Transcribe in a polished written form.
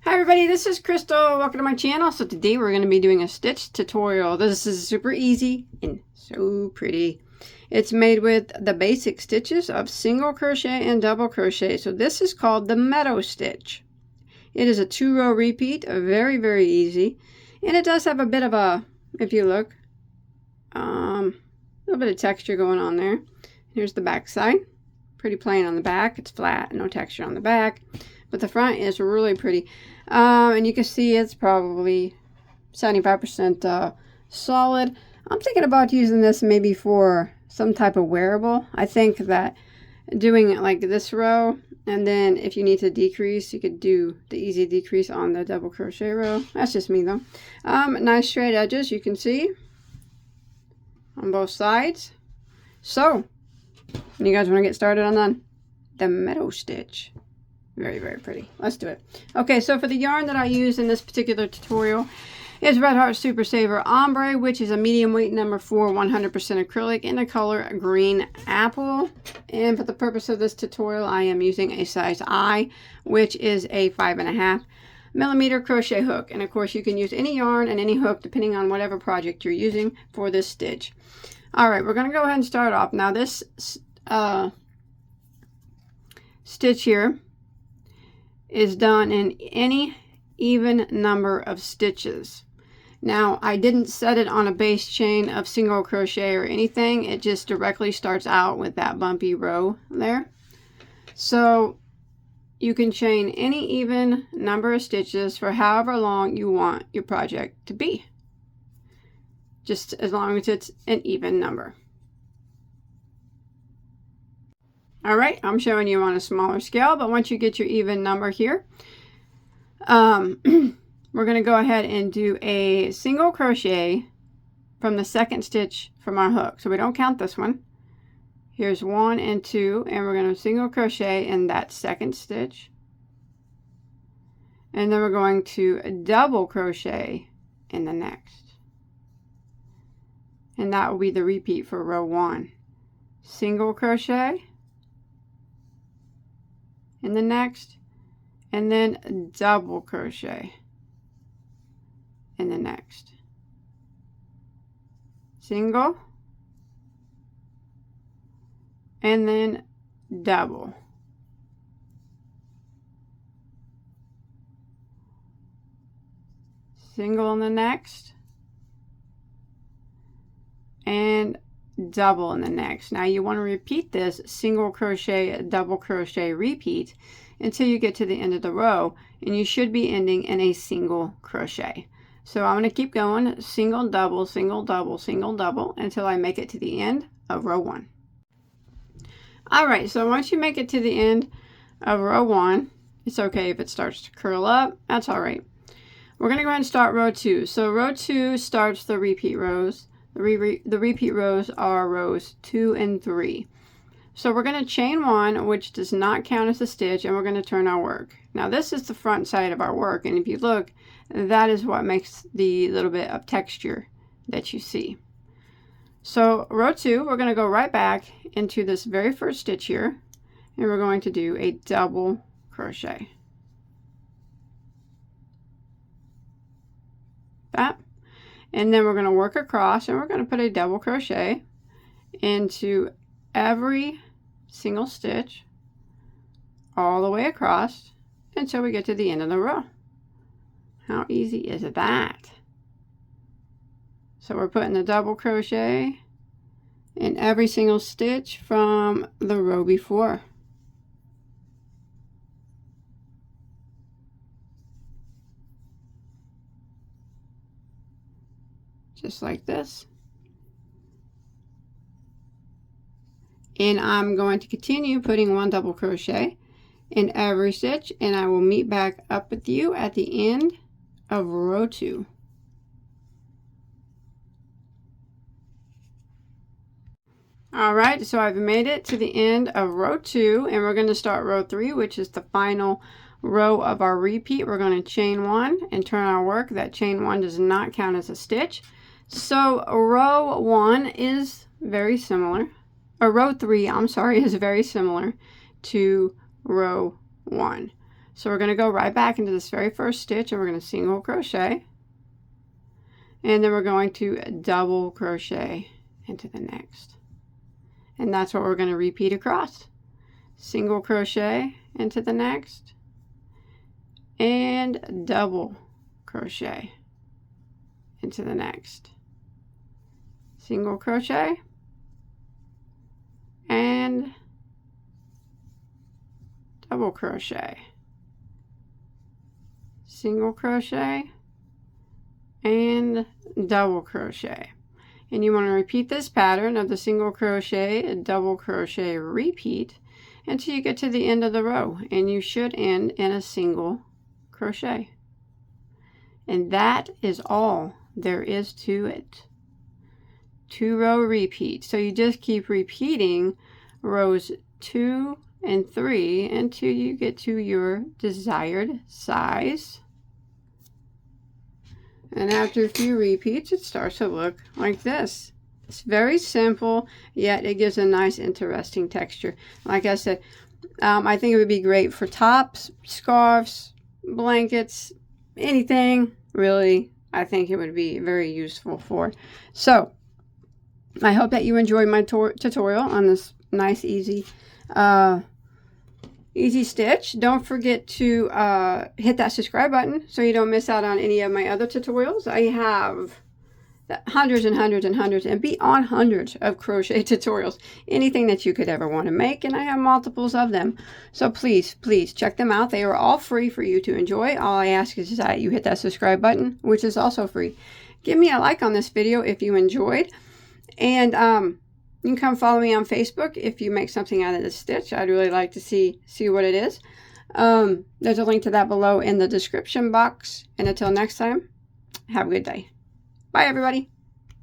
Hi everybody, this is Crystal. Welcome to my channel. So today we're going to be doing a stitch tutorial. This is super easy and so pretty. It's made with the basic stitches of single crochet and double crochet. So this is called the Meadow stitch. It is a 2-row repeat, very easy. And it does have a bit of a, if you look, a little bit of texture going on there. Here's the back side. Pretty plain on the back. It's flat, no texture on the back. But the front is really pretty. And you can see it's probably 75% solid. I'm thinking about using this maybe for some type of wearable. I think that doing it like this row, and then if you need to decrease, you could do the easy decrease on the double crochet row. That's just me though. Nice straight edges, you can see on both sides. So, you guys want to get started on the Meadow stitch? Very pretty. Let's do it. Okay, so for the yarn that I use in this particular tutorial is Red Heart Super Saver Ombre, which is a medium weight number 4, 100% acrylic in the color green apple. And for the purpose of this tutorial, I am using a size I, which is a 5.5mm crochet hook. And of course, you can use any yarn and any hook depending on whatever project you're using for this stitch. All right, we're going to go ahead and start off. Now this stitch here is done in any even number of stitches. Now I didn't set it on a base chain of single crochet or anything. It just directly starts out with that bumpy row there. So you can chain any even number of stitches for however long you want your project to be, just as long as it's an even number. All right, I'm showing you on a smaller scale, but once you get your even number here, we're going to go ahead and do a single crochet from the second stitch from our hook. So we don't count this one. Here's 1 and 2, and we're going to single crochet in that second stitch. And then we're going to double crochet in the next. And that will be the repeat for row 1. Single crochet in the next, and then double crochet in the next. Single, and then double. Single in the next, and double in the next. Now you want to repeat this single crochet, double crochet repeat until you get to the end of the row, and you should be ending in a single crochet. So I'm going to keep going, single, double, single, double, single, double until I make it to the end of row 1. All right, so once you make it to the end of row 1, it's okay if it starts to curl up, that's all right. We're going to go ahead and start row 2. So row 2 starts the repeat rows. The repeat rows are rows 2 and 3. So we're going to chain 1, which does not count as a stitch, and we're going to turn our work. Now this is the front side of our work, and if you look, that is what makes the little bit of texture that you see. So row 2, we're going to go right back into this very first stitch here, and we're going to do a double crochet. That. And then we're going to work across, and we're going to put a double crochet into every single stitch all the way across until we get to the end of the row. How easy is that? So we're putting the double crochet in every single stitch from the row before. Just like this. And I'm going to continue putting 1 double crochet in every stitch, and I will meet back up with you at the end of row 2. All right, so I've made it to the end of row 2, and we're going to start row 3, which is the final row of our repeat. We're going to chain 1 and turn our work. That chain 1 does not count as a stitch. So row 1 is very similar, or row 3, I'm sorry, is very similar to row 1. So we're going to go right back into this very first stitch, and we're going to single crochet, and then we're going to double crochet into the next. And that's what we're going to repeat across. Single crochet into the next, and double crochet into the next. Single crochet and double crochet. Single crochet and double crochet. And you want to repeat this pattern of the single crochet, double crochet, repeat until you get to the end of the row, and you should end in a single crochet. And that is all there is to it. 2-row repeat. So you just keep repeating rows 2 and 3 until you get to your desired size. And after a few repeats, it starts to look like this. It's very simple, yet it gives a nice, interesting texture. Like I said, I think it would be great for tops, scarves, blankets, anything, really. I think it would be very useful for. So, I hope that you enjoyed my tutorial on this nice, easy stitch. Don't forget to hit that subscribe button so you don't miss out on any of my other tutorials. I have hundreds and hundreds and hundreds and beyond hundreds of crochet tutorials, anything that you could ever want to make, and I have multiples of them. So please check them out. They are all free for you to enjoy. All I ask is that you hit that subscribe button, which is also free. Give me a like on this video if you enjoyed, and you can come follow me on Facebook if you make something out of this stitch. I'd really like to see what it is. There's a link to that below in the description box. And until next time, have a good day. Bye, everybody.